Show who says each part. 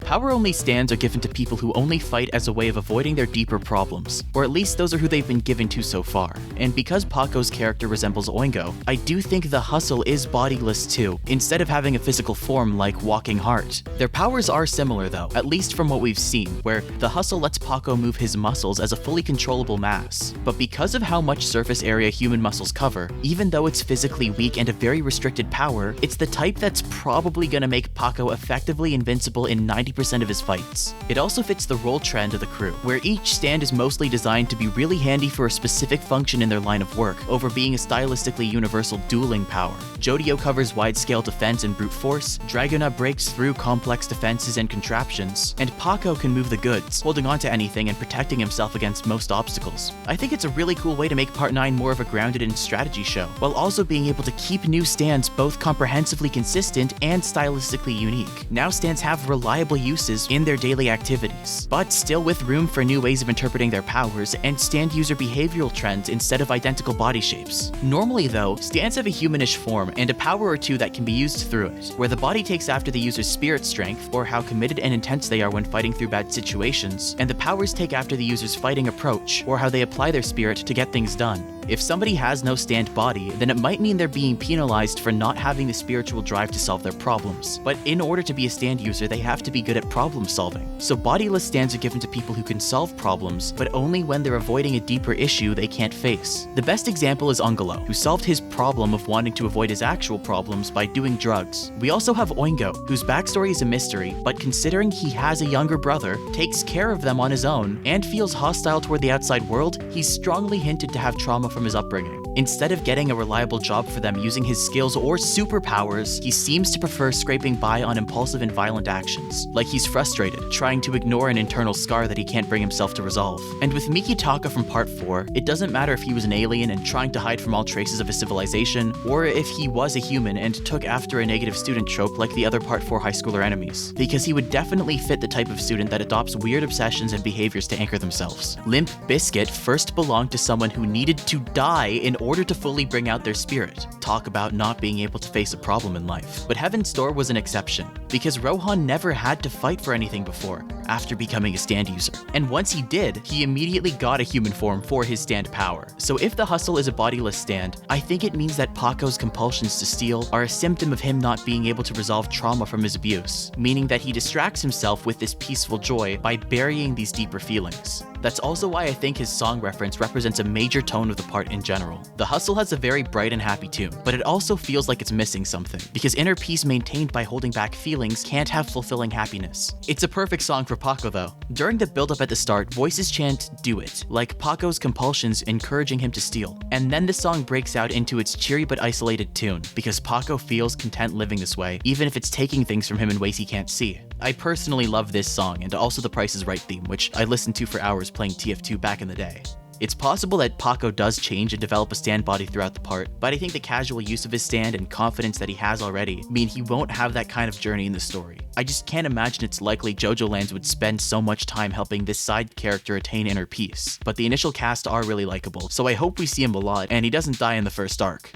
Speaker 1: Power-only stands are given to people who only fight as a way of avoiding their deeper problems, or at least those are who they've been given to so far. And because Paco's character resembles Oingo, I do think the hustle is bodiless too, instead of having a physical form like Walking Heart. Their powers are similar though, at least from what we've seen, where the hustle lets Paco move his muscles as a fully controllable mass. But because of how much surface area human muscles cover, even though it's physically weak and a very restricted power, it's the type that's probably gonna make Paco effectively invincible in 90% of his fights. It also fits the role trend of the crew, where each stand is mostly designed to be really handy for a specific function in their line of work, over being a stylistically universal dueling power. Jodio covers wide-scale defense and brute force, Dragonut breaks through complex defenses and contraptions, and Paco can move the goods, holding onto anything and protecting himself against most obstacles. I think it's a really cool way to make Part 9 more of a grounded and strategy show, while also being able to keep new stands both comprehensively consistent and stylistically unique. Now stands have reliable uses in their daily activities, but still with room for new ways of interpreting their powers and stand user behavioral trends instead of identical body shapes. Normally though, stands have a humanish form and a power or two that can be used through it, where the body takes after the user's spirit strength, or how committed and intense they are when fighting through bad situations, and the powers take after the user's fighting approach, or how they apply their spirit to get things done. If somebody has no stand body, then it might mean they're being penalized for not having the spiritual drive to solve their problems. But in order to be a stand user, they have to be good at problem solving. So bodiless stands are given to people who can solve problems, but only when they're avoiding a deeper issue they can't face. The best example is Ungolo, who solved his problem of wanting to avoid his actual problems by doing drugs. We also have Oingo, whose backstory is a mystery, but considering he has a younger brother, takes care of them on his own, and feels hostile toward the outside world, he's strongly hinted to have trauma from his upbringing. Instead of getting a reliable job for them using his skills or superpowers, he seems to prefer scraping by on impulsive and violent actions, like he's frustrated, trying to ignore an internal scar that he can't bring himself to resolve. And with Mikitaka from Part 4, it doesn't matter if he was an alien and trying to hide from all traces of his civilization, or if he was a human and took after a negative student trope like the other Part 4 high schooler enemies, because he would definitely fit the type of student that adopts weird obsessions and behaviors to anchor themselves. Limp Bizkit first belonged to someone who needed to die in order to fully bring out their spirit. Talk about not being able to face a problem in life. But Heaven's Door was an exception, because Rohan never had to fight for anything before, after becoming a stand user. And once he did, he immediately got a human form for his stand power. So if the hustle is a bodiless stand, I think it means that Paco's compulsions to steal are a symptom of him not being able to resolve trauma from his abuse, meaning that he distracts himself with this peaceful joy by burying these deeper feelings. That's also why I think his song reference represents a major tone of the part in general. The hustle has a very bright and happy tune, but it also feels like it's missing something, because inner peace maintained by holding back feelings can't have fulfilling happiness. It's a perfect song for Paco though. During the build-up at the start, voices chant "do it," like Paco's compulsions encouraging him to steal, and then the song breaks out into its cheery but isolated tune, because Paco feels content living this way, even if it's taking things from him in ways he can't see. I personally love this song, and also the Price is Right theme, which I listened to for hours playing TF2 back in the day. It's possible that Paco does change and develop a stand body throughout the part, but I think the casual use of his stand and confidence that he has already mean he won't have that kind of journey in the story. I just can't imagine it's likely Jojolands would spend so much time helping this side character attain inner peace, but the initial cast are really likable, so I hope we see him a lot and he doesn't die in the first arc.